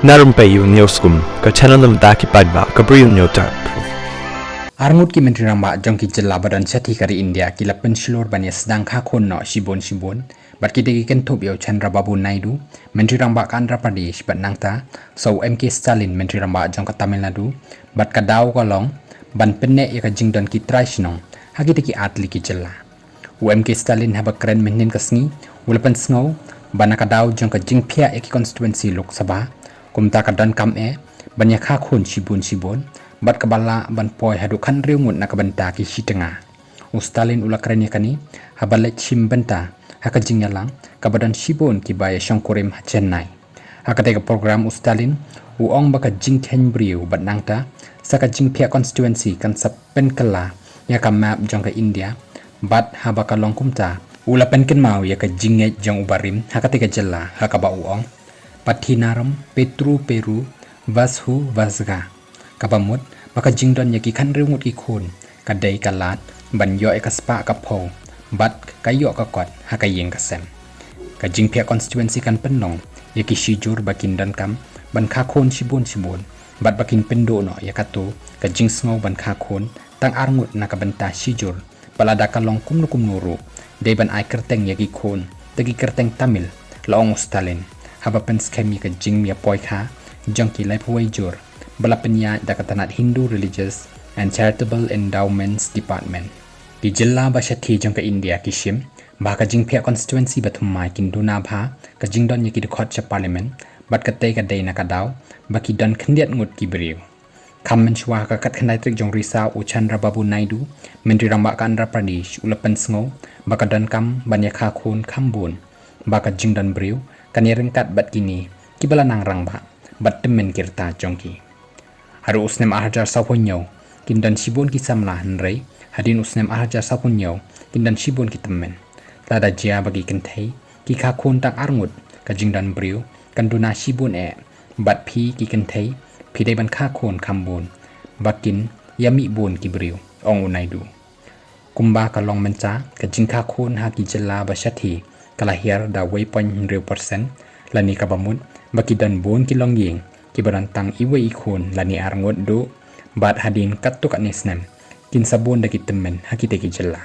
Narumpayu Neoskum, ke channel nam daki padba, ke Briu Nyotarp. Arngut ki menteri ramba jong ki jela badan sati kari India ki lapen silor bani sedang khakon no sibon bat ki degi ken thop yo Chandra Babu Naidu menteri ramba ka Andhra Pradesh bat nangta so MK Stalin menteri ramba jong ka Tamil Nadu bat ka daw ka long ban penne ya ka jingdon ki traishnong hagi ki atli ki jela MK Stalin haba kren menin kasngi ulapan sngow bana ka daw jong ka jingphia e ki constituency Lok Sabha kumta ka dan kam e banya khakon sibon bat kabala ban poi hadu kan riungut na kabanta ki sitenga Stalin ulakrenya kani habalet simbenta hakajing yalang kabadan sibon ki baya shangkorim Chennai hakate ka program Stalin uong baka jing kenbriu bat nangta saka jing pia constituency kan sapen kala ya ka map jong ka India bat habaka longkumta ulapen ken mau ya ka jinge jong ubarim hakate ka jella hakaba uong patinaram Peru Vashu Vasga kabamut baka jingdon yaki kan riungut ki khun kadai kalat ban yo e kaspa ka pho bat kayo ka kot hakayeng kasem ka jingpia constituency kan penong yaki shijur bakin dan kam ban kha khon sibon bat bakin pendo no yakato ka jingsngau ban kha khon tang arngut na ka banta shijur balada ka long kum nuru dei ban ai kerteng yaki khon tagi kerteng Tamil laong Stalin haba pen skemi ka jingmia poi kha jongki lai phuai jur balapenya dakatanat Hindu Religious and Charitable Endowments Department di jilla bashathi jong ka India kishim ba ka jingphia constituency bathumai kinduna bha ka jingdon yaki khot cha parliament bat ka te ka dei na ka daw baki don khndiat ngut ki briu khammen chwa ka kat khnai trik jong risa u Chandra Babu Naidu menteri ramba ka Andhra Pradesh ulapan sngo ba ka don kam banya kha khun khambun ba ka jingdon briu kanireng kat bat kini kibala nang rang ba bat temen kirta jongki haru usnem ahajar sapunyo kindan sibon ki samla hanrei hadin usnem ahajar sapunyo kindan sibon ki temen lada jia bagi kentai ki kha khon tak arngut ka jingdan briu kanduna sibon e bat phi ki kentai phi dei ban kha khon khambon bakin yami bon ki briu ong Naidu kumba ka long mencha ka jingkha khon ha ki jela bashathi kala hiar da waypoint 100% lani ka bamut baki dan bon ki long yeng ki barantang iwe ikhon lani arngot do bat hadin katuk anisnem kin sabon daki temen hakite ki jela